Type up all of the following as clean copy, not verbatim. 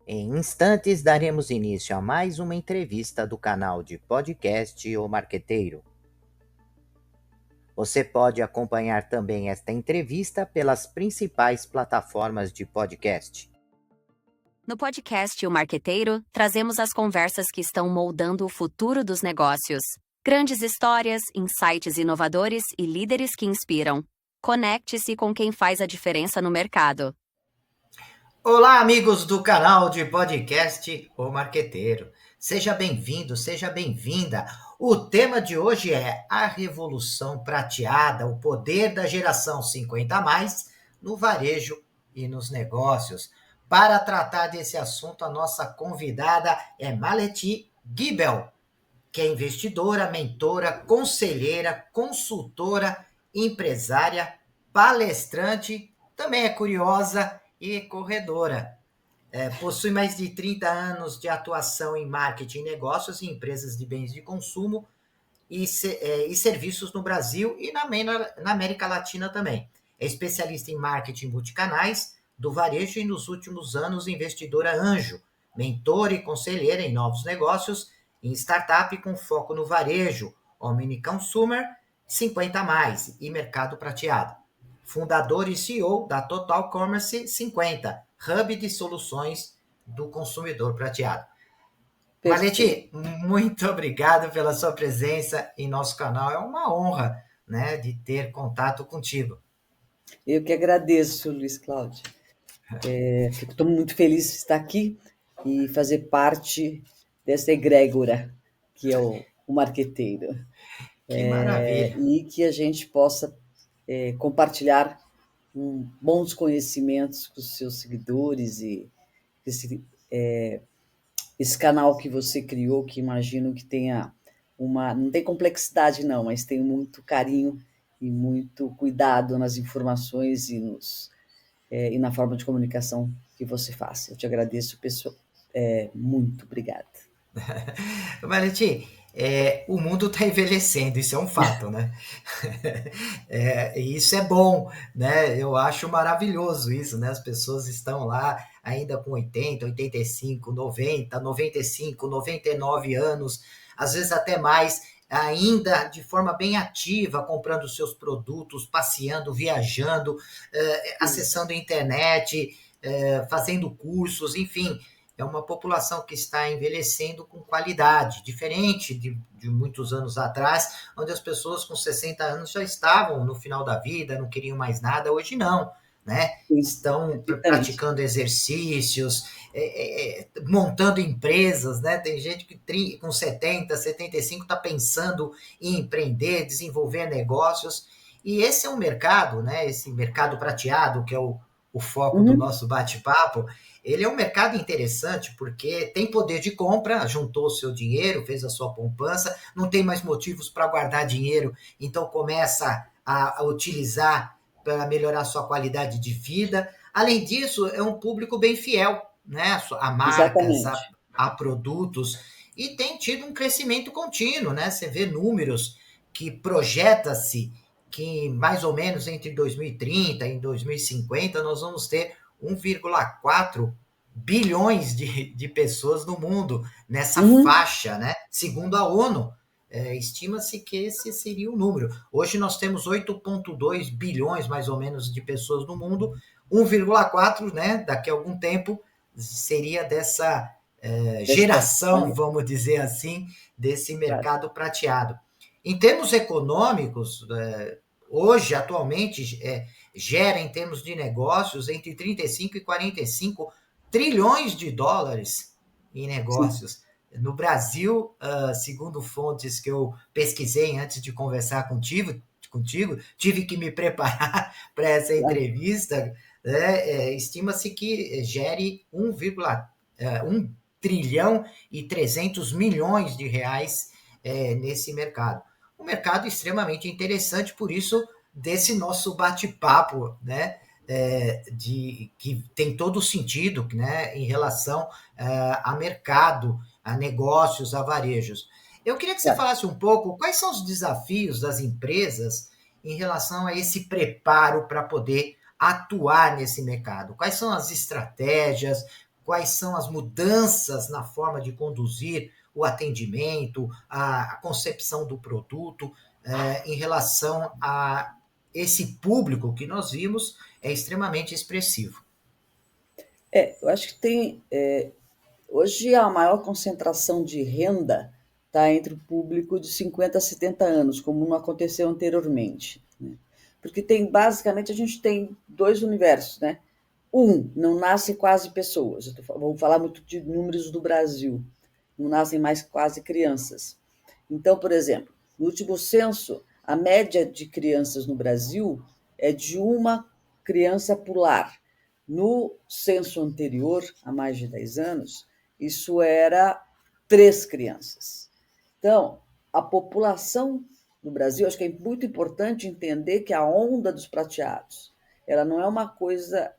Em instantes, daremos início a mais uma entrevista do canal de podcast O Marqueteiro. Você pode acompanhar também esta entrevista pelas principais plataformas de podcast. No podcast O Marqueteiro, trazemos as conversas que estão moldando o futuro dos negócios. Grandes histórias, insights inovadores e líderes que inspiram. Conecte-se com quem faz a diferença no mercado. Olá, amigos do canal de podcast O Marqueteiro. Seja bem-vindo, seja bem-vinda. O tema de hoje é a revolução prateada, o poder da geração 50 a mais no varejo e nos negócios. Para tratar desse assunto, a nossa convidada é Malety Gibel, que é investidora, mentora, conselheira, consultora, empresária, palestrante, também é curiosa e corredora. Possui mais de 30 anos de atuação em marketing e negócios em empresas de bens de consumo e serviços no Brasil e na América Latina também. É especialista em marketing multicanais do varejo e nos últimos anos investidora anjo, mentora e conselheira em novos negócios, em startup com foco no varejo, Omni Consumer, 50 a mais e mercado prateado. Fundador e CEO da Total Commerce 50, hub de soluções do consumidor prateado. Perfeito. Malety, muito obrigado pela sua presença em nosso canal. É uma honra, né, de ter contato contigo. Eu que agradeço, Luiz Cláudio. Estou muito feliz de estar aqui e fazer parte dessa egrégora que é o marqueteiro. Que maravilha. E que a gente possa compartilhar bons conhecimentos com os seus seguidores e esse canal que você criou, que imagino que tenha não tem complexidade não, mas tem muito carinho e muito cuidado nas informações e na forma de comunicação que você faz. Eu te agradeço, pessoal. Muito obrigada. Malety, o mundo está envelhecendo, isso é um fato, né? E isso é bom, né? Eu acho maravilhoso isso, né? As pessoas estão lá ainda com 80, 85, 90, 95, 99 anos, às vezes até mais, ainda de forma bem ativa, comprando seus produtos, passeando, viajando, acessando a internet, fazendo cursos, enfim. É uma população que está envelhecendo com qualidade, diferente de muitos anos atrás, onde as pessoas com 60 anos já estavam no final da vida, não queriam mais nada. Hoje não, né? Sim, Estão perfeitamente. praticando exercícios, montando empresas, né? Tem gente que com 70, 75 está pensando em empreender, desenvolver negócios. E esse é um mercado, né? Esse mercado prateado, que é o foco do Uhum. nosso bate-papo, ele é um mercado interessante porque tem poder de compra, juntou o seu dinheiro, fez a sua poupança, não tem mais motivos para guardar dinheiro, então começa a utilizar para melhorar a sua qualidade de vida. Além disso, é um público bem fiel, né? A marcas, Exatamente. a produtos, e tem tido um crescimento contínuo, né? Você vê números que projeta-se que mais ou menos entre 2030 e 2050 nós vamos ter 1,4 bilhões de pessoas no mundo nessa Uhum. faixa, né? Segundo a ONU, estima-se que esse seria o número. Hoje nós temos 8,2 bilhões, mais ou menos, de pessoas no mundo, 1,4, né? Daqui a algum tempo seria dessa Dessa, geração, vamos dizer assim, desse claro. mercado prateado. Em termos econômicos, hoje, atualmente, gera em termos de negócios entre 35 e 45 trilhões de dólares em Sim. negócios. No Brasil, segundo fontes que eu pesquisei antes de conversar contigo tive que me preparar para essa Claro. entrevista, né, estima-se que gere 1 trilhão e 300 milhões de reais nesse mercado. Um mercado extremamente interessante, por isso desse nosso bate-papo, né? Que tem todo o sentido, né, em relação a mercado, a negócios, a varejos. Eu queria que você Claro. falasse um pouco quais são os desafios das empresas em relação a esse preparo para poder atuar nesse mercado. Quais são as estratégias? quais são as mudanças na forma de conduzir o atendimento, a concepção do produto, em relação a esse público que nós vimos é extremamente expressivo. Eu acho que hoje a maior concentração de renda está entre o público de 50 a 70 anos, como não aconteceu anteriormente, né? Porque basicamente, a gente tem dois universos, né? Não nasce quase pessoas. Vou falar muito de números do Brasil. Não nascem mais quase crianças. Então, por exemplo, no último censo, a média de crianças no Brasil é de uma criança por lar. No censo anterior, há mais de 10 anos, isso era 3 crianças. Então, a população no Brasil, acho que é muito importante entender que a onda dos prateados, ela não é uma coisa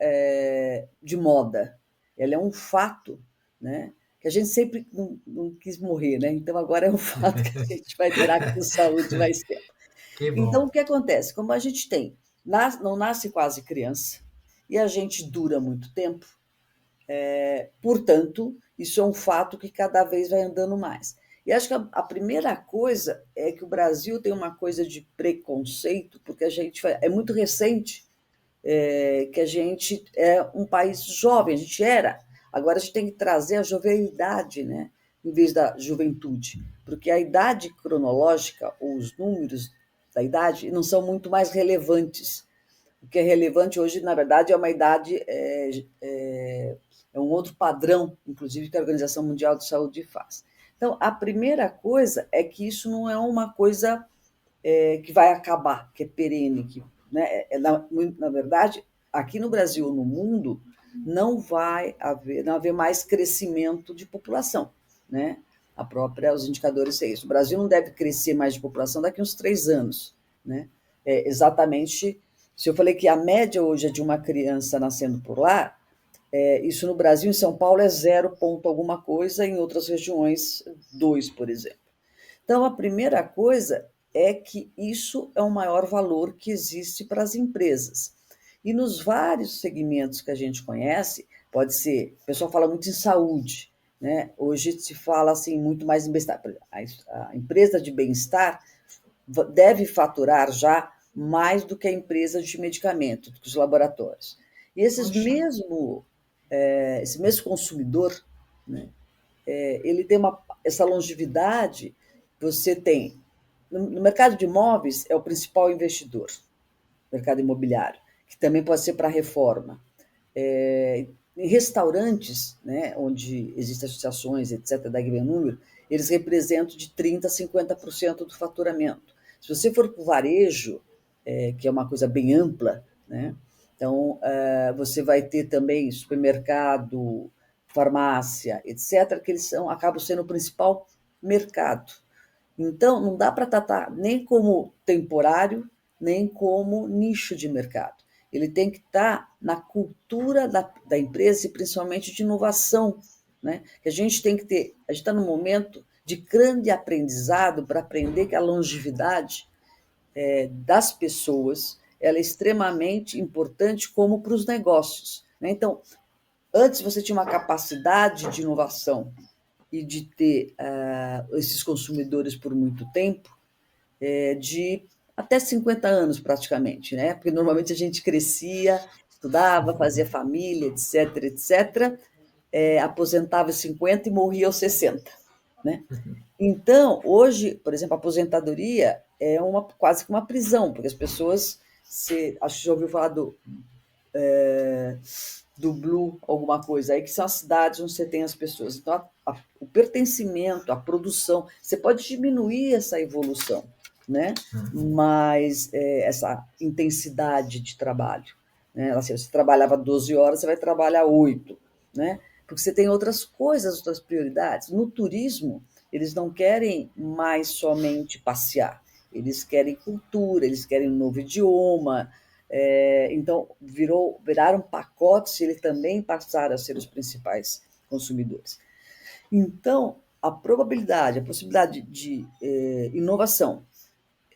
de moda, ela é um fato, né? Que a gente sempre não quis morrer, né? Então agora é um fato que a gente vai durar com saúde mais tempo. Que Então, o bom. que acontece? Como a gente não nasce quase criança e a gente dura muito tempo, portanto, isso é um fato que cada vez vai andando mais. E acho que a primeira coisa é que o Brasil tem uma coisa de preconceito, porque é muito recente que a gente é um país jovem, a gente era. Agora a gente tem que trazer a jovialidade, né? Em vez da juventude, porque a idade cronológica, ou os números da idade, não são muito mais relevantes. O que é relevante hoje, na verdade, é uma idade, é um outro padrão, inclusive, que a Organização Mundial de Saúde faz. Então, a primeira coisa é que isso não é uma coisa que vai acabar, que é perene, né? Na verdade, aqui no Brasil ou no mundo, não haver mais crescimento de população, né? Os indicadores é isso. O Brasil não deve crescer mais de população daqui a uns 3 anos, né? Exatamente. Se eu falei que a média hoje é de uma criança nascendo por lá, isso no Brasil, em São Paulo, é 0 ponto alguma coisa, em outras regiões, 2, por exemplo. Então, a primeira coisa é que isso é o maior valor que existe para as empresas. E nos vários segmentos que a gente conhece, pode ser, o pessoal fala muito em saúde, né? Hoje se fala assim muito mais em bem-estar. A empresa de bem-estar deve faturar já mais do que a empresa de medicamento, do que os laboratórios. E Poxa, esse mesmo consumidor, né, ele tem essa longevidade. Você tem, no mercado de imóveis, é o principal investidor, mercado imobiliário, que também pode ser para reforma. Em restaurantes, né, onde existem associações, etc., da grande número, eles representam de 30% a 50% do faturamento. Se você for para o varejo, que é uma coisa bem ampla, né, então você vai ter também supermercado, farmácia, etc., que acabam sendo o principal mercado. Então, não dá para tratar nem como temporário, nem como nicho de mercado. Ele tem que estar na cultura da empresa e principalmente de inovação, né? Que a gente tem que ter. A gente está num momento de grande aprendizado para aprender que a longevidade das pessoas ela é extremamente importante como para os negócios, né? Então, antes você tinha uma capacidade de inovação e de ter esses consumidores por muito tempo, de até 50 anos praticamente, né? Porque normalmente a gente crescia, estudava, fazia família, etc, etc, aposentava aos 50 e morria aos 60, né? Então, hoje, por exemplo, a aposentadoria é quase que uma prisão, porque as pessoas, acho que já ouviu falar do Blue, alguma coisa aí, que são as cidades onde você tem as pessoas. Então, o pertencimento, a produção, você pode diminuir essa evolução, né? Mas essa intensidade de trabalho, né? Assim, você trabalhava 12 horas, você vai trabalhar 8, né? Porque você tem outras coisas, outras prioridades. No turismo, eles não querem mais somente passear, eles querem cultura, eles querem um novo idioma. Então, viraram pacotes e eles também passaram a ser os principais consumidores. Então, a possibilidade de inovação.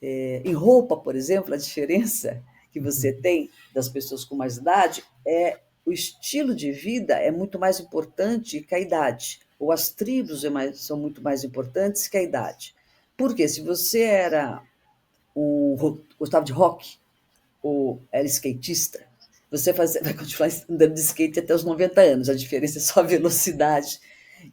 Em roupa, por exemplo, a diferença que você tem das pessoas com mais idade é o estilo de vida é muito mais importante que a idade, ou as tribos são muito mais importantes que a idade. Porque se você gostava de rock ou era skatista, você vai continuar andando de skate até os 90 anos. A diferença é só a velocidade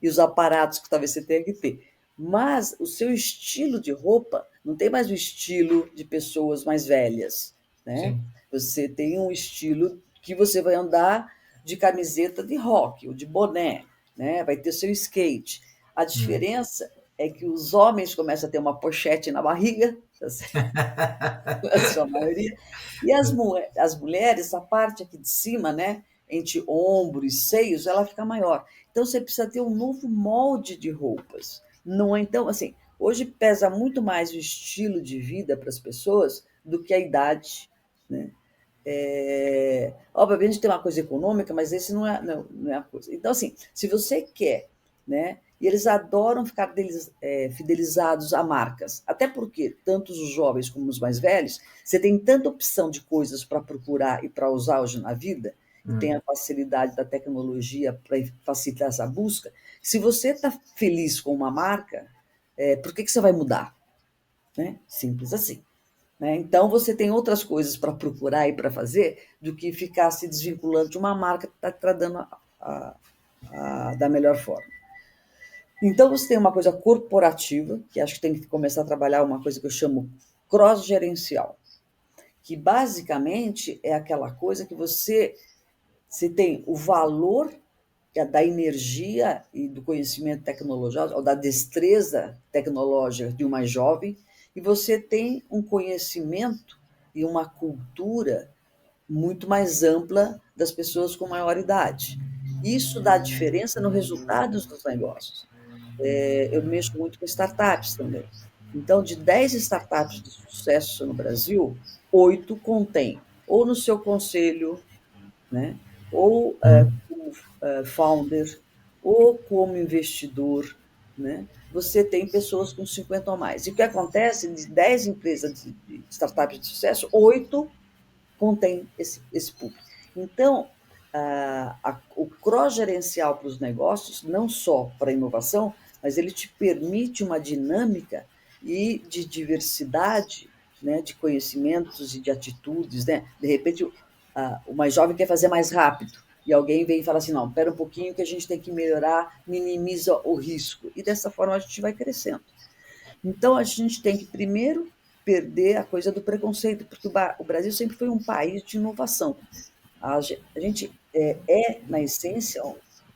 e os aparatos que talvez você tenha que ter. Mas o seu estilo de roupa não tem mais o estilo de pessoas mais velhas, né? Sim. Você tem um estilo que você vai andar de camiseta de rock ou de boné, né? Vai ter seu skate. A Hum. diferença é que os homens começam a ter uma pochete na barriga, tá certo? A sua maioria, e as mulheres, a parte aqui de cima, né, entre ombro e seios, ela fica maior. Então você precisa ter um novo molde de roupas. Não é então assim, hoje pesa muito mais o estilo de vida para as pessoas do que a idade, né? Obviamente tem uma coisa econômica, mas esse não é a coisa. Então, assim, se você quer, né? E eles adoram ficar fidelizados a marcas, até porque tanto os jovens como os mais velhos, você tem tanta opção de coisas para procurar e para usar hoje na vida, e tem a Hum. facilidade da tecnologia para facilitar essa busca. Se você está feliz com uma marca, por que você vai mudar? Né? Simples assim. Né? Então, você tem outras coisas para procurar e para fazer do que ficar se desvinculando de uma marca que está tratando da melhor forma. Então, você tem uma coisa corporativa, que acho que tem que começar a trabalhar uma coisa que eu chamo cross-gerencial, que basicamente é aquela coisa que você tem o valor da energia e do conhecimento tecnológico, ou da destreza tecnológica de uma jovem, e você tem um conhecimento e uma cultura muito mais ampla das pessoas com maior idade. Isso dá diferença nos resultados dos negócios. Eu mexo muito com startups também. Então, de 10 startups de sucesso no Brasil, 8 contêm ou no seu conselho, né? Ou Hum. como founder, ou como investidor, né? Você tem pessoas com 50 ou mais. E o que acontece, de 10 empresas de startups de sucesso, 8 contém esse público. Então, o cross-gerencial para os negócios, não só para a inovação, mas ele te permite uma dinâmica e de diversidade, né, de conhecimentos e de atitudes. Né? De repente, o mais jovem quer fazer mais rápido, e alguém vem e fala assim, não, espera um pouquinho que a gente tem que melhorar, minimiza o risco. E dessa forma a gente vai crescendo. Então, a gente tem que primeiro perder a coisa do preconceito, porque o Brasil sempre foi um país de inovação. A gente na essência,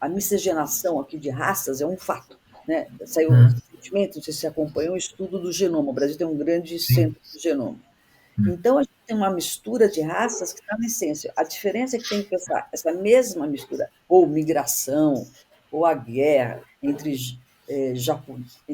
a miscigenação aqui de raças é um fato. Né? Saiu Hum. recentemente, não sei se você acompanhou, o estudo do genoma. O Brasil tem um grande Sim. centro do genoma. Hum. Então, a gente tem uma mistura de raças que está na essência. A diferença é que tem que pensar essa mesma mistura, ou migração, ou a guerra entre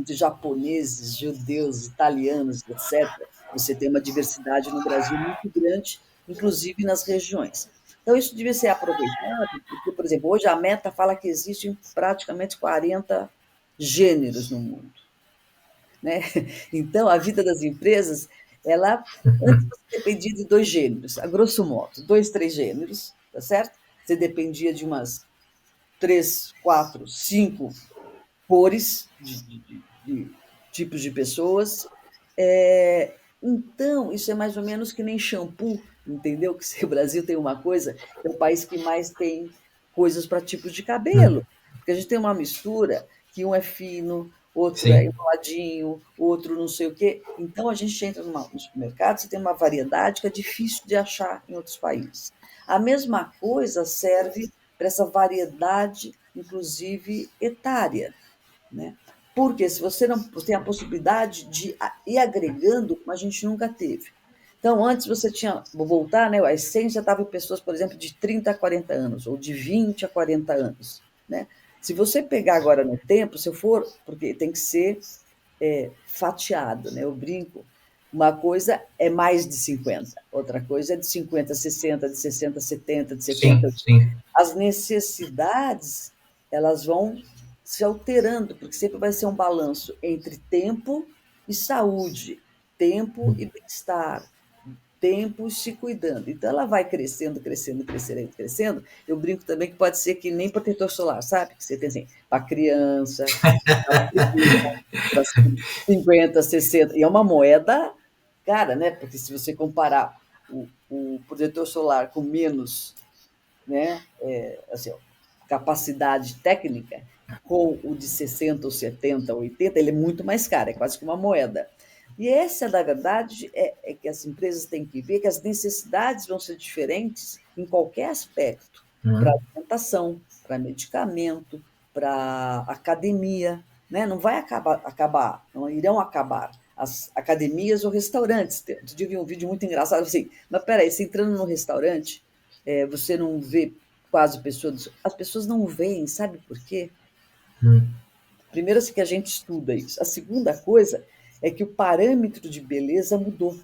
japoneses, judeus, italianos, etc. Você tem uma diversidade no Brasil muito grande, inclusive nas regiões. Então, isso devia ser aproveitado, porque, por exemplo, hoje a Meta fala que existem praticamente 40 gêneros no mundo. Né? Então, a vida das empresas, antes você dependia de 2 gêneros, a grosso modo, 2, 3 gêneros, tá certo? Você dependia de umas 3, 4, 5 cores de tipos de pessoas. Então, isso é mais ou menos que nem shampoo, entendeu? Que se o Brasil tem uma coisa, é o país que mais tem coisas para tipos de cabelo, Hum. porque a gente tem uma mistura que um é fino, outro é Sim. enroladinho, outro não sei o quê. Então, a gente entra no supermercado, você tem uma variedade que é difícil de achar em outros países. A mesma coisa serve para essa variedade, inclusive etária, né? Porque se você não tem a possibilidade de ir agregando, como a gente nunca teve. Então, antes você tinha, vou voltar, né? A essência estava em pessoas, por exemplo, de 30 a 40 anos, ou de 20 a 40 anos. Né? Se você pegar agora no tempo, se eu for, porque tem que ser fatiado, né? Eu brinco. Uma coisa é mais de 50, outra coisa é de 50 a 60, de 60 a 70, de 70. Sim. Sim. As necessidades, elas vão se alterando, porque sempre vai ser um balanço entre tempo e saúde, tempo e bem-estar, tempo se cuidando. Então, ela vai crescendo, crescendo, crescendo, crescendo. Eu brinco também que pode ser que nem protetor solar, sabe? Que você tem assim, para criança, para 50, 60. E é uma moeda cara, né? Porque se você comparar o protetor solar com menos, né, assim, ó, capacidade técnica, com o de 60 ou 70 ou 80, ele é muito mais caro, é quase que uma moeda. E essa, na verdade, é que as empresas têm que ver que as necessidades vão ser diferentes em qualquer aspecto, para Uhum. alimentação, para medicamento, para academia, né? Não vai acabar, não irão acabar as academias ou restaurantes. Outro dia vi um vídeo muito engraçado assim, mas peraí, você entrando no restaurante, você não vê quase pessoas, as pessoas não veem, sabe por quê? Uhum. Primeiro, assim, que a gente estuda isso. A segunda coisa é que o parâmetro de beleza mudou.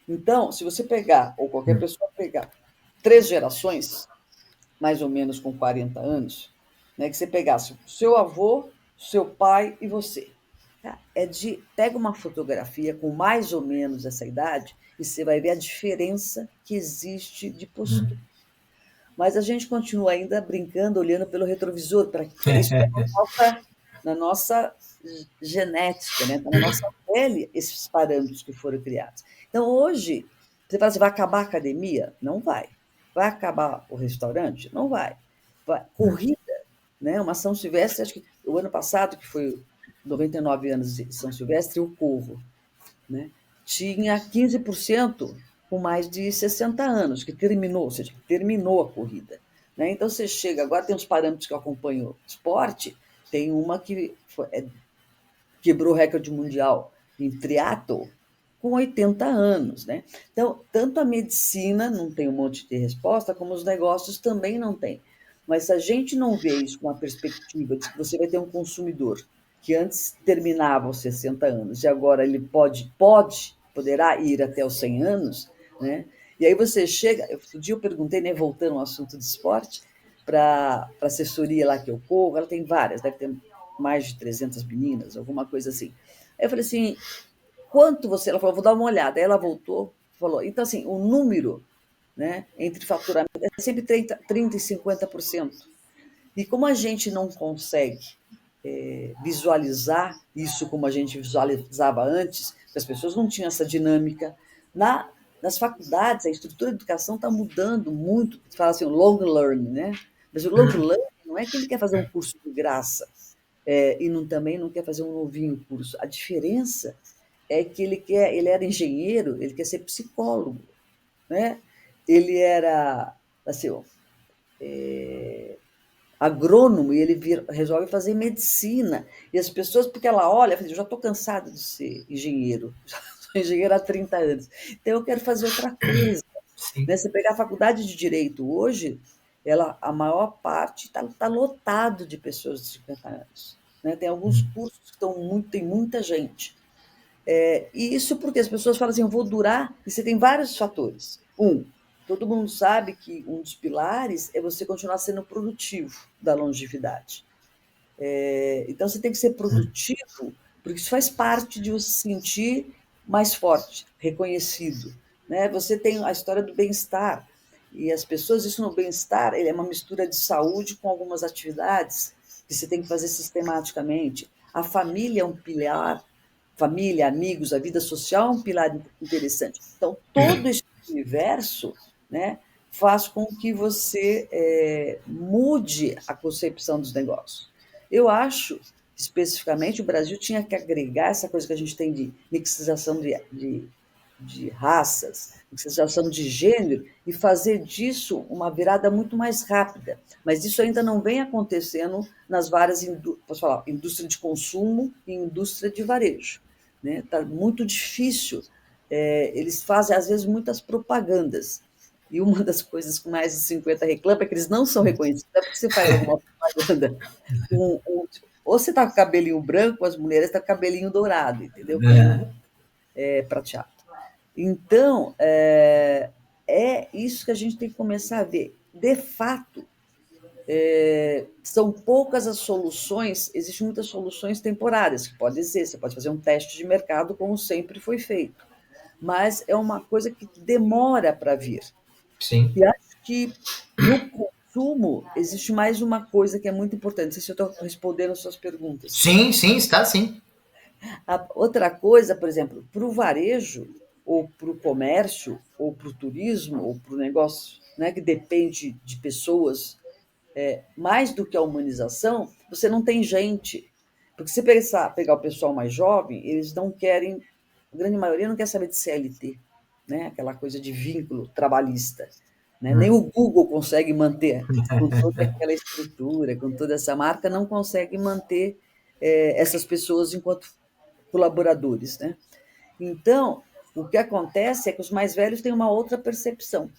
Então, se você pegar, ou qualquer pessoa pegar, 3 gerações, mais ou menos com 40 anos, né, que você pegasse o seu avô, seu pai e você. Tá? Pega uma fotografia com mais ou menos essa idade e você vai ver a diferença que existe de postura. Uhum. Mas a gente continua ainda brincando, olhando pelo retrovisor, para isso está na nossa genética, né? Está na nossa pele esses parâmetros que foram criados. Então, hoje, você fala assim, vai acabar a academia? Não vai. Vai acabar o restaurante? Não vai. Corrida, né? Uma São Silvestre, acho que o ano passado, que foi 99 anos de São Silvestre, eu corro, né? Tinha 15% com mais de 60 anos, que terminou, ou seja, terminou a corrida. Né? Então você chega, agora tem uns parâmetros que eu acompanho o esporte, tem uma que quebrou o recorde mundial em triatlo com 80 anos. Né? Então, tanto a medicina não tem um monte de resposta, como os negócios também não têm. Mas se a gente não vê isso com a perspectiva de que você vai ter um consumidor que antes terminava aos 60 anos e agora ele poderá ir até os 100 anos, né? E aí você chega, outro dia eu perguntei, né, voltando ao assunto de esporte, para a assessoria lá que eu corro, ela tem várias, deve ter mais de 300 meninas, alguma coisa assim. Aí eu falei assim, quanto você... Ela falou, vou dar uma olhada. Aí ela voltou, falou, então assim, o número, né, entre faturamento é sempre 30 e 50%. E como a gente não consegue visualizar isso como a gente visualizava antes, porque as pessoas não tinham essa dinâmica. Nas faculdades, a estrutura da educação está mudando muito. Fala assim, o long learning, né? Mas o long Uhum. learning não é que ele quer fazer um curso de graça e também não quer fazer um novinho curso. A diferença é que ele era engenheiro, ele quer ser psicólogo, né? Ele era assim, agrônomo e ele resolve fazer medicina. E as pessoas, porque ela olha, eu já estou cansada de ser engenheiro, já sou engenheiro há 30 anos, então eu quero fazer outra coisa. Sim. Né? Você pegar a faculdade de Direito hoje, a maior parte está lotado de pessoas de 50 anos. Né? Tem alguns Uhum. cursos que tem muita gente. E isso porque as pessoas falam assim, eu vou durar, e você tem vários fatores. Todo mundo sabe que um dos pilares é você continuar sendo produtivo da longevidade. Então você tem que ser produtivo, porque isso faz parte de você se sentir mais forte, reconhecido. Né? Você tem a história do bem-estar, e as pessoas, isso no bem-estar, ele é uma mistura de saúde com algumas atividades que você tem que fazer sistematicamente. A família é um pilar, família, amigos, a vida social é um pilar interessante. Então, todo esse universo, né, faz com que você mude a concepção dos negócios. Eu acho, especificamente, o Brasil tinha que agregar essa coisa que a gente tem de mixização de raças, mixização de gênero, e fazer disso uma virada muito mais rápida. Mas isso ainda não vem acontecendo nas várias, posso falar, indústria de consumo e indústria de varejo. Está muito difícil. Eles fazem, às vezes, muitas propagandas. E uma das coisas que mais de 50 reclama é que eles não são reconhecidos. É porque você faz alguma propaganda ou você está com cabelinho branco, as mulheres estão com cabelinho dourado, entendeu? Uhum. Prateado. Então, isso que a gente tem que começar a ver. De fato, são poucas as soluções, existem muitas soluções temporárias, que pode ser, você pode fazer um teste de mercado, como sempre foi feito. mas é uma coisa que demora para vir. Sim. E acho que no consumo existe mais uma coisa que é muito importante. Não sei se eu estou respondendo as suas perguntas. Sim, sim, está sim. A outra coisa, por exemplo, para o varejo, ou para o comércio, ou para o turismo, ou para o negócio, né, que depende de pessoas, mais do que a humanização, você não tem gente. Porque se pegar o pessoal mais jovem, eles não querem, a grande maioria não quer saber de CLT, né? Aquela coisa de vínculo trabalhista. Né? Nem o Google consegue manter, com toda aquela estrutura, com toda essa marca, não consegue manter essas pessoas enquanto colaboradores. Né? Então, o que acontece é que os mais velhos têm uma outra percepção.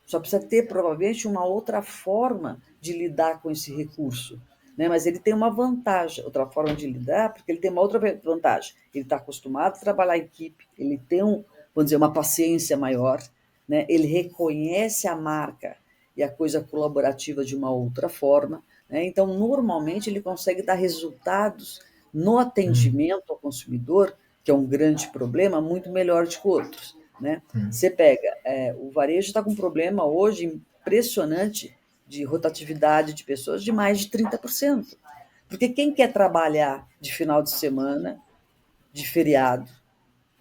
Só precisa ter, provavelmente, uma outra forma de lidar com esse recurso. Né? Mas ele tem uma vantagem, outra forma de lidar, porque ele tem uma outra vantagem. Ele está acostumado a trabalhar em equipe, ele tem, vamos dizer, uma paciência maior, né? Ele reconhece a marca e a coisa colaborativa de uma outra forma. Né? Então, normalmente, ele consegue dar resultados no atendimento ao consumidor, que é um grande problema, muito melhor do que outros. Né? Você pega, o varejo está com um problema hoje impressionante de rotatividade de pessoas de mais de 30%. Porque quem quer trabalhar de final de semana, de feriado,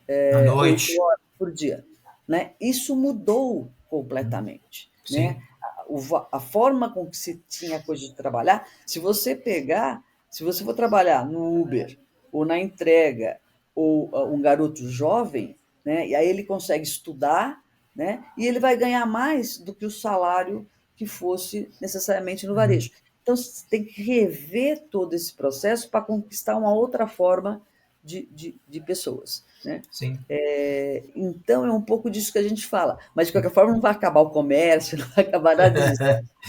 À 8 noite. horas por dia? Né? Isso mudou completamente. Né? Sim. A forma com que se tinha coisa de trabalhar, se você for trabalhar no Uber, ou na entrega, ou um garoto jovem, né? E aí ele consegue estudar, né? E ele vai ganhar mais do que o salário que fosse necessariamente no varejo. Então, você tem que rever todo esse processo para conquistar uma outra forma de pessoas. Né? Sim. Então, é um pouco disso que a gente fala. Mas, de qualquer forma, não vai acabar o comércio, não vai acabar nada disso.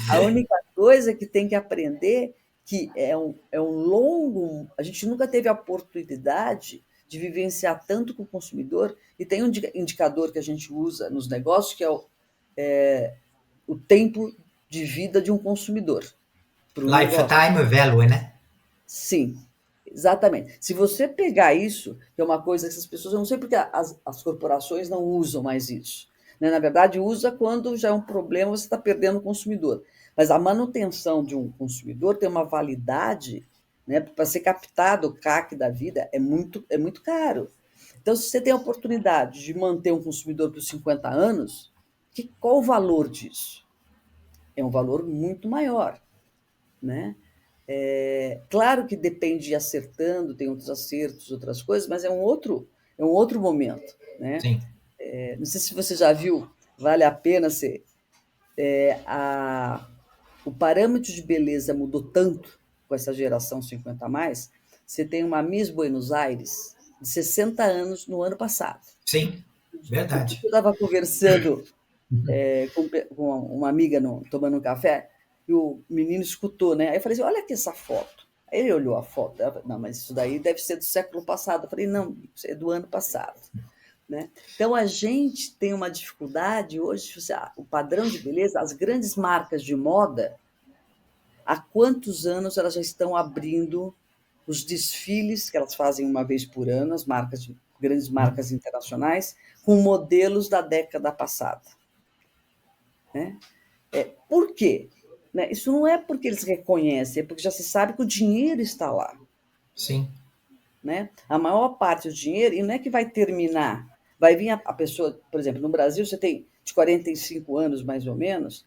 A única coisa que tem que aprender que é um longo. A gente nunca teve a oportunidade de vivenciar tanto com o consumidor, e tem um indicador que a gente usa nos negócios, que o tempo de vida de um consumidor para o negócio. Lifetime value, né? Sim, exatamente. Se você pegar isso, que é uma coisa que essas pessoas, eu não sei porque as corporações não usam mais isso. Né? Na verdade, usa quando já é um problema, você está perdendo o consumidor. Mas a manutenção de um consumidor tem uma validade, né? Para ser captado o CAC da vida é muito caro. Então, se você tem a oportunidade de manter um consumidor por 50 anos, qual o valor disso? É um valor muito maior. Né? Claro que depende de acertando, tem outros acertos, outras coisas, mas é um outro momento. Né? Sim. Não sei se você já viu, vale a pena ser. O parâmetro de beleza mudou tanto com essa geração 50 a mais. Você tem uma Miss Buenos Aires de 60 anos no ano passado. Sim. Eu Verdade. estava conversando com uma amiga tomando um café, e o menino escutou, né? Aí eu falei assim, olha aqui essa foto. Aí ele olhou a foto, ela falou, não, mas isso daí deve ser do século passado. Eu falei, não, isso é do ano passado. Né? Então, a gente tem uma dificuldade hoje, o padrão de beleza, as grandes marcas de moda, há quantos anos elas já estão abrindo os desfiles que elas fazem uma vez por ano, grandes marcas internacionais, com modelos da década passada. Né? Por quê? Né? Isso não é porque eles reconhecem, é porque já se sabe que o dinheiro está lá. Sim. Né? A maior parte do dinheiro, e não é que vai terminar, vai vir a pessoa, por exemplo, no Brasil você tem de 45 anos, mais ou menos,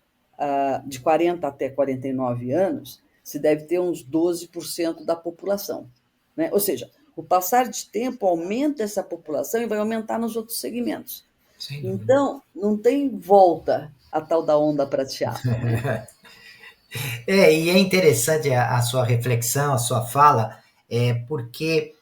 de 40 até 49 anos, se deve ter uns 12% da população. Né? Ou seja, o passar de tempo aumenta essa população e vai aumentar nos outros segmentos. Sem dúvida. Então, não tem volta a tal da onda prateada. Né? E é interessante a sua reflexão, a sua fala, porque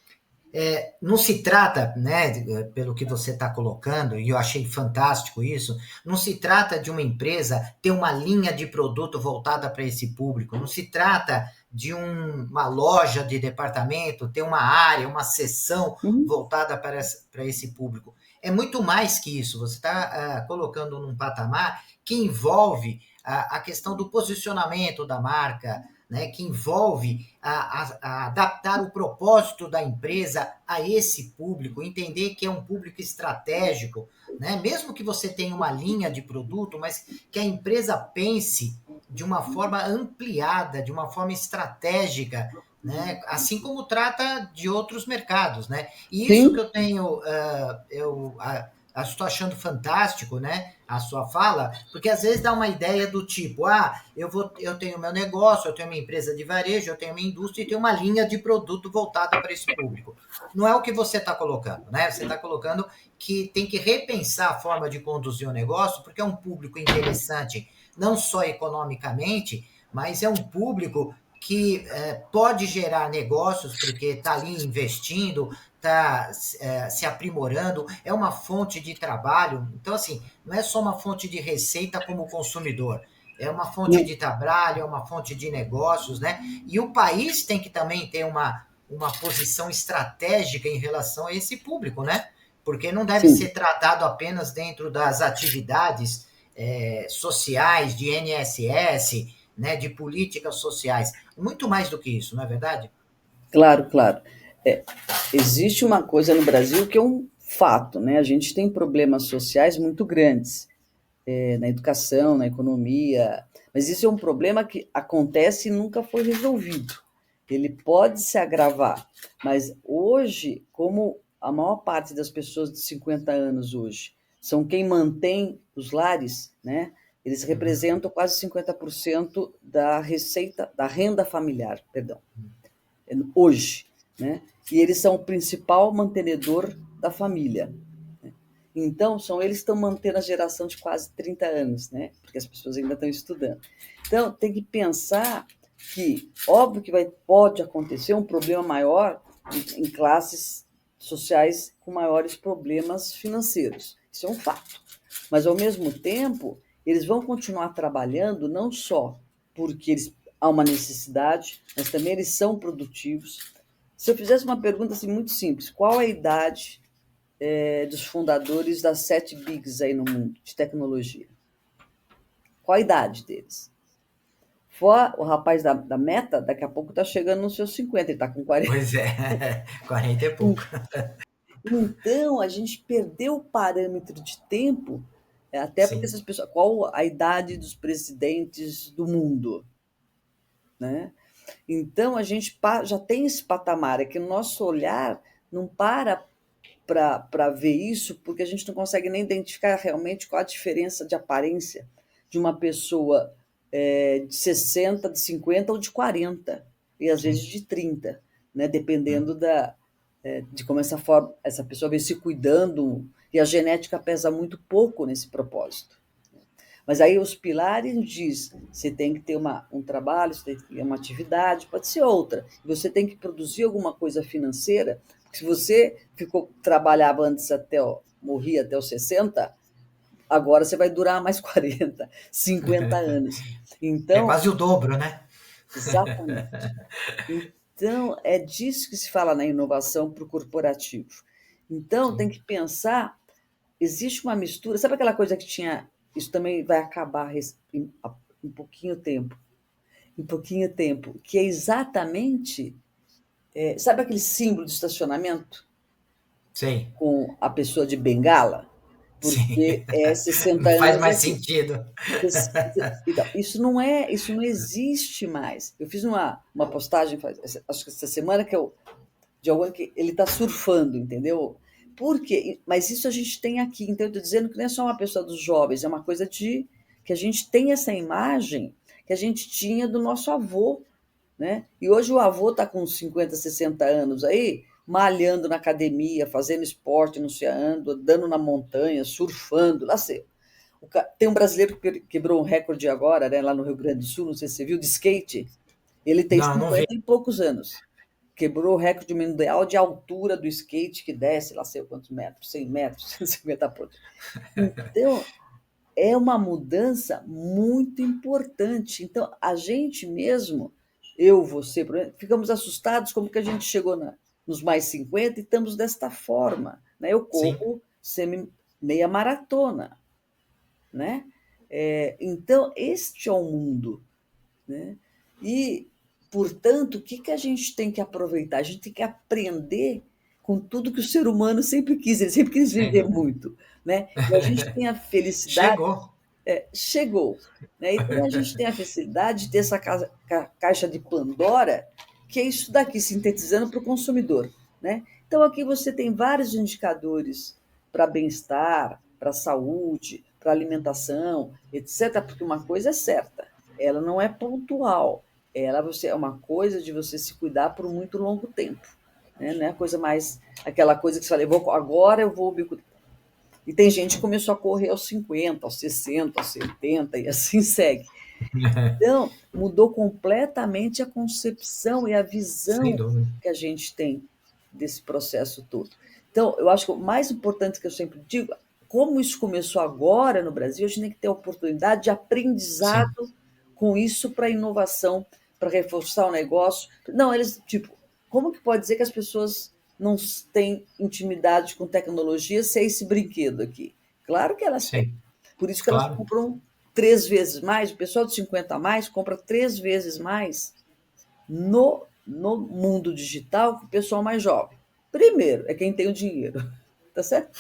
não se trata, né, pelo que você está colocando, e eu achei fantástico isso, não se trata de uma empresa ter uma linha de produto voltada para esse público, não se trata de uma loja de departamento ter uma área, uma seção Uhum. voltada para esse público. É muito mais que isso, você está colocando num patamar que envolve a questão do posicionamento da marca, né, que envolve a adaptar o propósito da empresa a esse público, entender que é um público estratégico, né, mesmo que você tenha uma linha de produto, mas que a empresa pense de uma forma ampliada, de uma forma estratégica, né, assim como trata de outros mercados, né? E isso que Sim, eu tenho, estou achando fantástico, né, a sua fala, porque às vezes dá uma ideia do tipo, eu tenho meu negócio, eu tenho minha empresa de varejo, eu tenho minha indústria e tenho uma linha de produto voltada para esse público. Não é o que você está colocando, né? Você está colocando que tem que repensar a forma de conduzir o negócio, porque é um público interessante, não só economicamente, mas é um público que pode gerar negócios, porque está ali investindo, está se aprimorando, é uma fonte de trabalho. Então, assim, não é só uma fonte de receita como consumidor, é uma fonte não, de trabalho, é uma fonte de negócios, né? E o país tem que também ter uma posição estratégica em relação a esse público, né? Porque não deve ser sim. tratado apenas dentro das atividades sociais, de INSS, né, de políticas sociais. Muito mais do que isso, não é verdade? Claro, claro. É, existe uma coisa no Brasil que é um fato, né? A gente tem problemas sociais muito grandes, na educação, na economia, mas isso é um problema que acontece e nunca foi resolvido. Ele pode se agravar, mas hoje, como a maior parte das pessoas de 50 anos hoje são quem mantém os lares, né? Eles Uhum. representam quase 50% da receita, da renda familiar, perdão, hoje, né? E eles são o principal mantenedor da família. Então, são eles que estão mantendo a geração de quase 30 anos, né? Porque as pessoas ainda estão estudando. Então, tem que pensar que, óbvio que pode acontecer um problema maior em classes sociais com maiores problemas financeiros. Isso é um fato. Mas, ao mesmo tempo, eles vão continuar trabalhando não só porque há uma necessidade, mas também eles são produtivos. Se eu fizesse uma pergunta assim, muito simples, qual a idade dos fundadores das 7 bigs aí no mundo de tecnologia? Qual a idade deles? O rapaz da Meta, daqui a pouco está chegando nos seus 50, ele está com 40. Pois é, 40 e pouco. Então, a gente perdeu o parâmetro de tempo, até porque Sim. essas pessoas. Qual a idade dos presidentes do mundo? Né? Então, a gente já tem esse patamar, é que o nosso olhar não para ver isso, porque a gente não consegue nem identificar realmente qual a diferença de aparência de uma pessoa de 60, de 50 ou de 40, e às vezes Sim. de 30, né? Dependendo de como essa pessoa vem se cuidando, e a genética pesa muito pouco nesse propósito. Mas aí os pilares diz, você tem que ter um trabalho, você tem que ter uma atividade, pode ser outra. Você tem que produzir alguma coisa financeira, porque se você trabalhava antes morria até os 60, agora você vai durar mais 40, 50 anos. É Então, quase o dobro, né? exatamente. Então, é disso que se fala na inovação para o corporativo. Então, tem Sim. que pensar, existe uma mistura, sabe aquela coisa que tinha, isso também vai acabar em pouquinho tempo, que é exatamente, sabe aquele símbolo de estacionamento Sei. com a pessoa de bengala? Sim. Porque é 60 Não faz anos mais aqui. sentido. Então, isso não existe mais. Eu fiz uma postagem, acho que essa semana, de alguém que ele está surfando, entendeu? Por quê? Mas isso a gente tem aqui. Então, eu estou dizendo que não é só uma pessoa dos jovens, é uma coisa que a gente tem essa imagem que a gente tinha do nosso avô, né? E hoje o avô está com 50, 60 anos aí, malhando na academia, fazendo esporte, não sei aonde, andando na montanha, surfando, lá sei. Tem um brasileiro que quebrou um recorde agora, né, lá no Rio Grande do Sul, não sei se você viu, de skate. Ele tem Não, não vi. 50 e poucos anos. Quebrou o recorde mundial de altura do skate, que desce, lá sei quantos metros, 100 metros, 150 pontos. Então, é uma mudança muito importante. Então, a gente mesmo, eu, você, por exemplo, ficamos assustados como que a gente chegou nos mais 50 e estamos desta forma. Né? Eu Sim. corro meia maratona, né? Então, este é o mundo, né? E, portanto, o que que a gente tem que aproveitar? A gente tem que aprender com tudo que o ser humano sempre quis, ele sempre quis Sem viver dúvida. muito, né? E a gente tem a felicidade, Chegou. chegou, né? Então a gente tem a felicidade de ter essa caixa de Pandora, que é isso daqui, sintetizando para o consumidor, né? Então aqui você tem vários indicadores para bem-estar, para saúde, para alimentação, etc. Porque uma coisa é certa, ela não é pontual, é uma coisa de você se cuidar por muito longo tempo, né? Não é a coisa mais aquela coisa que você fala, agora eu vou me cuidar. E tem gente que começou a correr aos 50, aos 60, aos 70 e assim segue. Então, mudou completamente a concepção e a Sem visão dúvida. que a gente tem desse processo todo. Então, eu acho que o mais importante que eu sempre digo, como isso começou agora no Brasil, a gente tem que ter a oportunidade de Sim. aprendizado com isso para inovação, para reforçar o negócio. Não, eles, tipo, como que pode dizer que as pessoas não têm intimidade com tecnologia se é esse brinquedo aqui? Claro que elas têm. Sim. Por isso que elas Claro. compram 3 vezes mais, o pessoal de 50 a mais compra 3 vezes mais no mundo digital que o pessoal mais jovem. Primeiro, é quem tem o dinheiro, tá certo?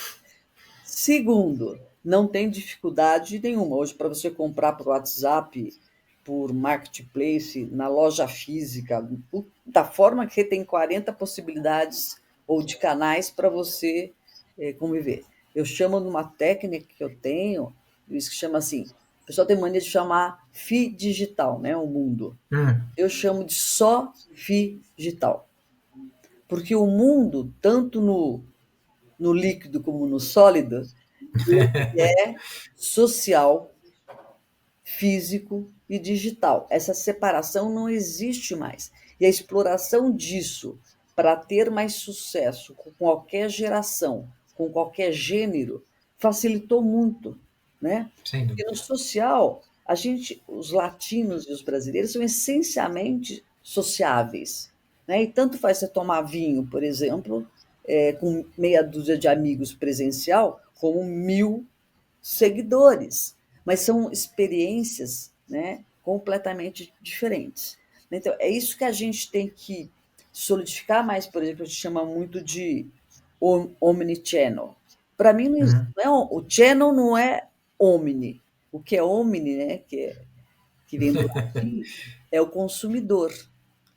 Segundo, não tem dificuldade nenhuma. Hoje, para você comprar por WhatsApp, por marketplace, na loja física, da forma que tem 40 possibilidades ou de canais para você conviver. Eu chamo de uma técnica que eu tenho, isso que chama assim, o pessoal tem mania de chamar FI digital, né, o mundo. Hum. Eu chamo de só FI digital. Porque o mundo, tanto no líquido como no sólido, ele é social, físico e digital. Essa separação não existe mais. E a exploração disso para ter mais sucesso com qualquer geração, com qualquer gênero, facilitou muito, né? Sem Porque no dúvida. social, a gente, os latinos e os brasileiros são essencialmente sociáveis, né? E tanto faz você tomar vinho, por exemplo, com meia dúzia de amigos presencial, como 1.000 seguidores, mas são experiências, né, completamente diferentes. Então, é isso que a gente tem que solidificar mais, por exemplo, a gente chama muito de omnichannel. Para mim, Uhum. não é, o channel não é omni. O que é omni, né, que vem do latim, é o consumidor.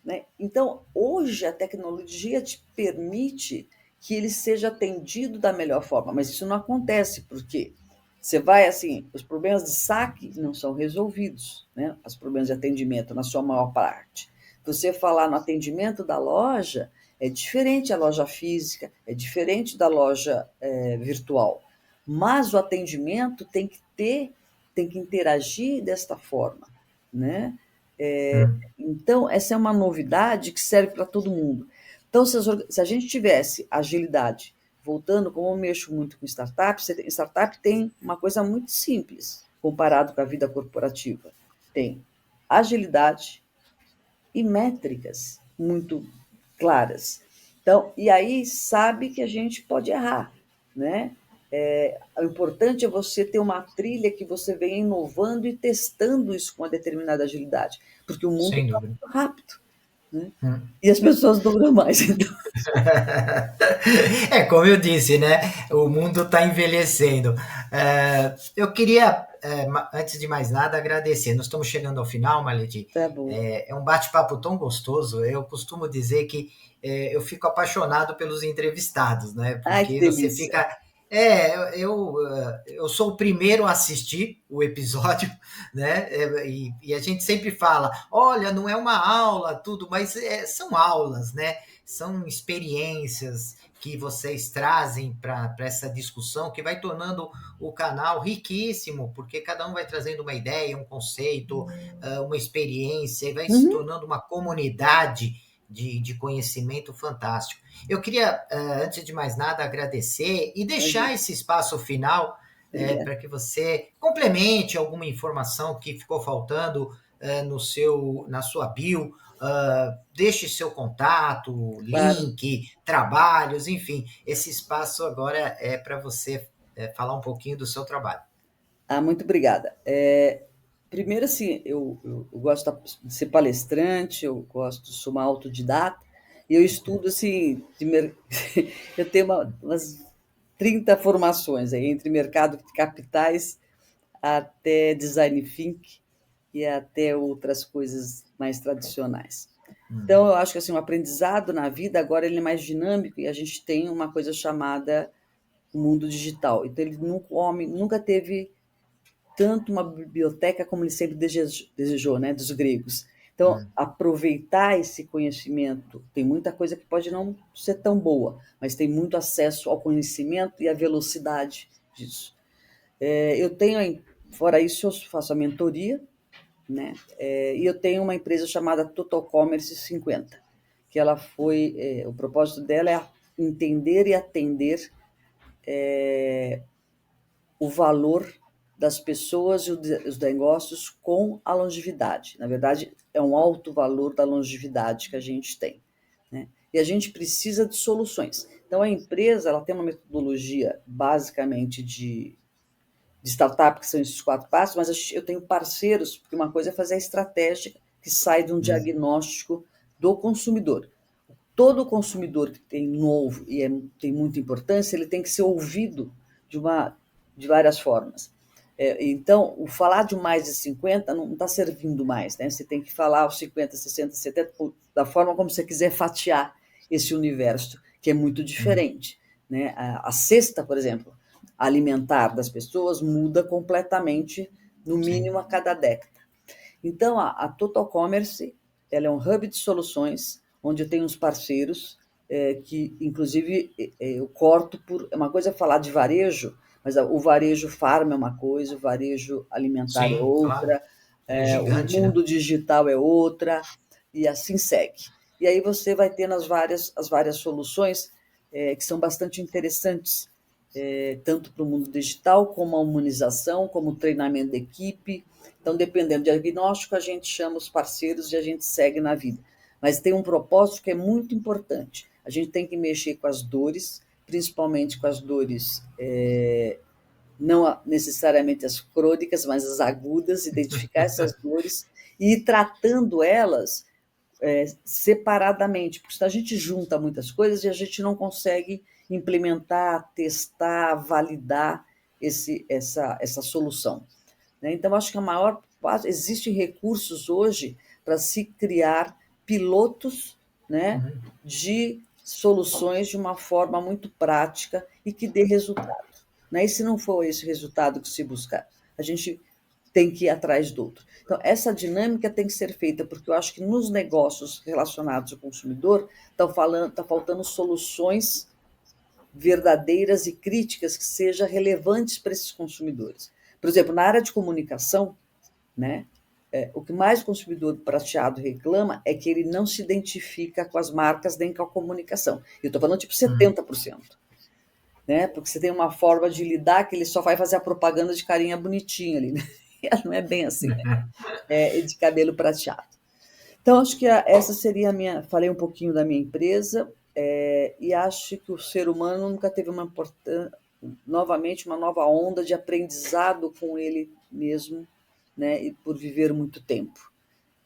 Né? Então, hoje a tecnologia te permite que ele seja atendido da melhor forma, mas isso não acontece porque você vai assim, os problemas de saque não são resolvidos, né? Os problemas de atendimento, na sua maior parte. Você falar no atendimento da loja é diferente a loja física, é diferente da loja virtual, mas o atendimento tem que interagir desta forma, né? Hum. Então, essa é uma novidade que serve para todo mundo. Então, se a gente tivesse agilidade, voltando, como eu mexo muito com startups, startup tem uma coisa muito simples comparado com a vida corporativa. Tem agilidade e métricas muito claras. Então, e aí sabe que a gente pode errar, né? O importante é você ter uma trilha que você venha inovando e testando isso com uma determinada agilidade, porque o mundo Sem está dúvida. muito rápido, né? Hum. E as pessoas duram mais. Então, É, como eu disse, né? O mundo está envelhecendo. Eu queria, antes de mais nada, agradecer. Nós estamos chegando ao final, Maledi. tá bom. É um bate-papo tão gostoso. Eu costumo dizer que eu fico apaixonado pelos entrevistados, né? Ai, que Porque você delícia. fica. Eu sou o primeiro a assistir o episódio, né? E a gente sempre fala: olha, não é uma aula, tudo, mas são aulas, né? São experiências que vocês trazem para essa discussão, que vai tornando o canal riquíssimo, porque cada um vai trazendo uma ideia, um conceito, uma experiência, e vai se Uhum. tornando uma comunidade de conhecimento fantástico. Eu queria, antes de mais nada, agradecer e Imagina. deixar esse espaço final Obrigada. para que você complemente alguma informação que ficou faltando no na sua bio, deixe seu contato, Claro. link, trabalhos, enfim, esse espaço agora é para você falar um pouquinho do seu trabalho. Muito obrigada. Primeiro, assim, eu gosto de ser palestrante, eu gosto, sou uma autodidata, e eu estudo, assim, eu tenho umas 30 formações aí, entre mercado de capitais até design thinking e até outras coisas mais tradicionais. Então, eu acho que assim, o aprendizado na vida agora ele é mais dinâmico e a gente tem uma coisa chamada o mundo digital. Então, ele nunca, o homem nunca teve tanto uma biblioteca como ele sempre desejou, né, dos gregos. Então, aproveitar esse conhecimento, tem muita coisa que pode não ser tão boa, mas tem muito acesso ao conhecimento e à velocidade disso. Eu tenho, fora isso, eu faço a mentoria, né? E eu tenho uma empresa chamada Total Commerce 50, que ela foi, o propósito dela é entender e atender o valor das pessoas e os negócios com a longevidade. Na verdade, é um alto valor da longevidade que a gente tem, né? E a gente precisa de soluções. Então, a empresa ela tem uma metodologia basicamente de startup, que são esses 4 passos, mas eu tenho parceiros, porque uma coisa é fazer a estratégia que sai de um diagnóstico do consumidor. Todo consumidor que tem novo e tem muita importância, ele tem que ser ouvido de, de várias formas. Então, o falar de mais de 50 não está servindo mais, né? Você tem que falar os 50, 60, 70, da forma como você quiser fatiar esse universo, que é muito diferente, né? A cesta, por exemplo, alimentar das pessoas muda completamente, no mínimo a cada década. Então, a Total Commerce ela é um hub de soluções, onde eu tenho uns parceiros que, inclusive, eu corto por... Uma coisa é falar de varejo, mas o varejo farma é uma coisa, o varejo alimentar é Sim, claro. outra, É o gigante, né? mundo digital é outra, e assim segue. E aí você vai ter as várias soluções que são bastante interessantes, tanto para o mundo digital, como a humanização, como o treinamento da equipe. Então, dependendo do diagnóstico, a gente chama os parceiros e a gente segue na vida. Mas tem um propósito que é muito importante. A gente tem que mexer com as dores, principalmente com as dores, não necessariamente as crônicas, mas as agudas, identificar essas dores e ir tratando elas separadamente, porque se a gente junta muitas coisas e a gente não consegue implementar, testar, validar essa solução, né? Então, acho que a maior parte, existem recursos hoje para se criar pilotos, né, de soluções de uma forma muito prática e que dê resultado, né? E se não for esse resultado que se buscar, a gente tem que ir atrás do outro. Então, essa dinâmica tem que ser feita, porque eu acho que nos negócios relacionados ao consumidor tá faltando soluções verdadeiras e críticas que sejam relevantes para esses consumidores. Por exemplo, na área de comunicação, né, o que mais o consumidor prateado reclama é que ele não se identifica com as marcas nem com a comunicação. Eu estou falando tipo 70%. Né? Porque você tem uma forma de lidar que ele só vai fazer a propaganda de carinha bonitinha ali, né? Não é bem assim, né? De cabelo prateado. Então, acho que essa seria a minha. Falei um pouquinho da minha empresa, e acho que o ser humano nunca teve novamente uma nova onda de aprendizado com ele mesmo, né? E por viver muito tempo.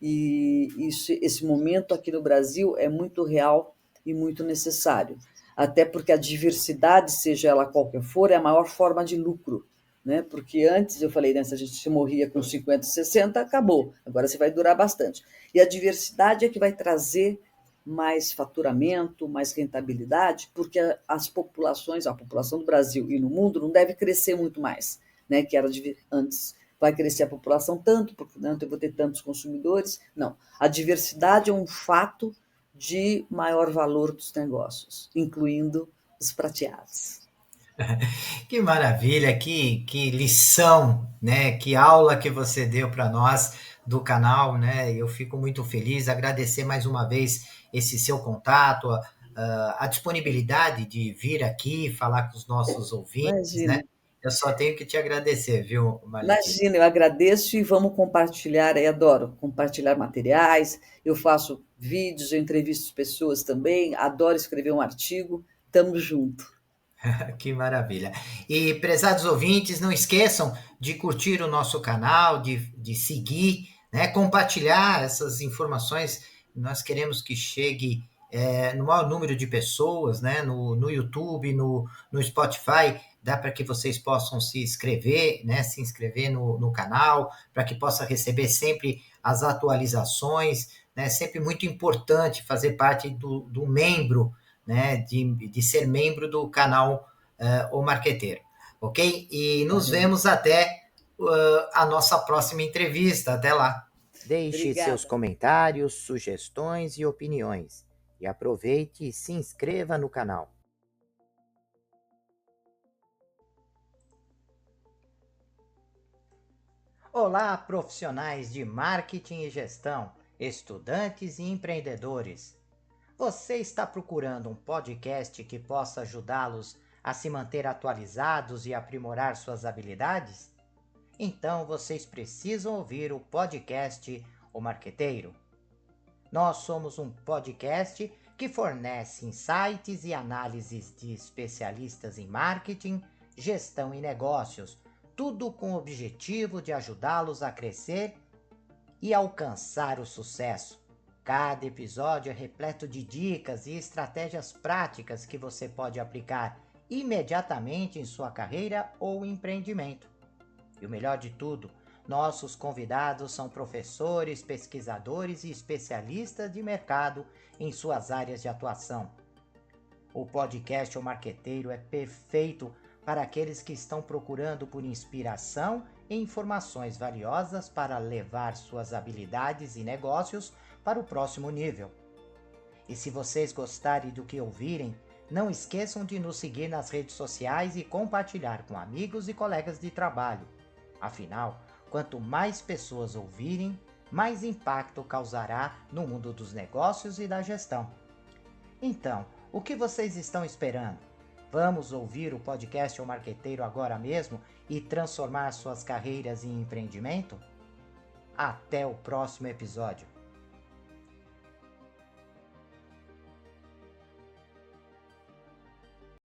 E esse momento aqui no Brasil é muito real e muito necessário, até porque a diversidade, seja ela qualquer for, é a maior forma de lucro, né? Porque antes eu falei, né, se a gente se morria com 50, 60, acabou, agora você vai durar bastante. E a diversidade é que vai trazer mais faturamento, mais rentabilidade, porque as populações, a população do Brasil e no mundo não deve crescer muito mais, né, que era antes. Vai crescer a população tanto, porque tanto eu vou ter tantos consumidores. Não. A diversidade é um fato de maior valor dos negócios, incluindo os prateados. Que maravilha, que lição, né? Que aula que você deu para nós do canal, né? Eu fico muito feliz, agradecer mais uma vez esse seu contato, a disponibilidade de vir aqui falar com os nossos ouvintes, né? Imagina, Eu só tenho que te agradecer, viu, Marlequina? imagina, eu agradeço e vamos compartilhar, eu adoro compartilhar materiais, eu faço vídeos, eu entrevisto pessoas também, adoro escrever um artigo, estamos juntos. Que maravilha. E, prezados ouvintes, não esqueçam de curtir o nosso canal, de seguir, né, compartilhar essas informações. Nós queremos que chegue no maior número de pessoas, né, no YouTube, no Spotify. Dá para que vocês possam se inscrever, né, se inscrever no canal, para que possa receber sempre as atualizações, né, sempre muito importante fazer parte do membro, né, de ser membro do canal O Marqueteiro, ok? E nos Valeu. vemos até a nossa próxima entrevista. Até lá. Deixe seus Obrigada. comentários, sugestões e opiniões. E aproveite e se inscreva no canal. Olá, profissionais de marketing e gestão, estudantes e empreendedores. Você está procurando um podcast que possa ajudá-los a se manter atualizados e aprimorar suas habilidades? Então vocês precisam ouvir o podcast O Marqueteiro. Nós somos um podcast que fornece insights e análises de especialistas em marketing, gestão e negócios, tudo com o objetivo de ajudá-los a crescer e alcançar o sucesso. Cada episódio é repleto de dicas e estratégias práticas que você pode aplicar imediatamente em sua carreira ou empreendimento. E o melhor de tudo, nossos convidados são professores, pesquisadores e especialistas de mercado em suas áreas de atuação. O podcast O Marqueteiro é perfeito para aqueles que estão procurando por inspiração e informações valiosas para levar suas habilidades e negócios para o próximo nível. E se vocês gostarem do que ouvirem, não esqueçam de nos seguir nas redes sociais e compartilhar com amigos e colegas de trabalho. Afinal, quanto mais pessoas ouvirem, mais impacto causará no mundo dos negócios e da gestão. Então, o que vocês estão esperando? Vamos ouvir o podcast O Marqueteiro agora mesmo e transformar suas carreiras em empreendimento? Até o próximo episódio.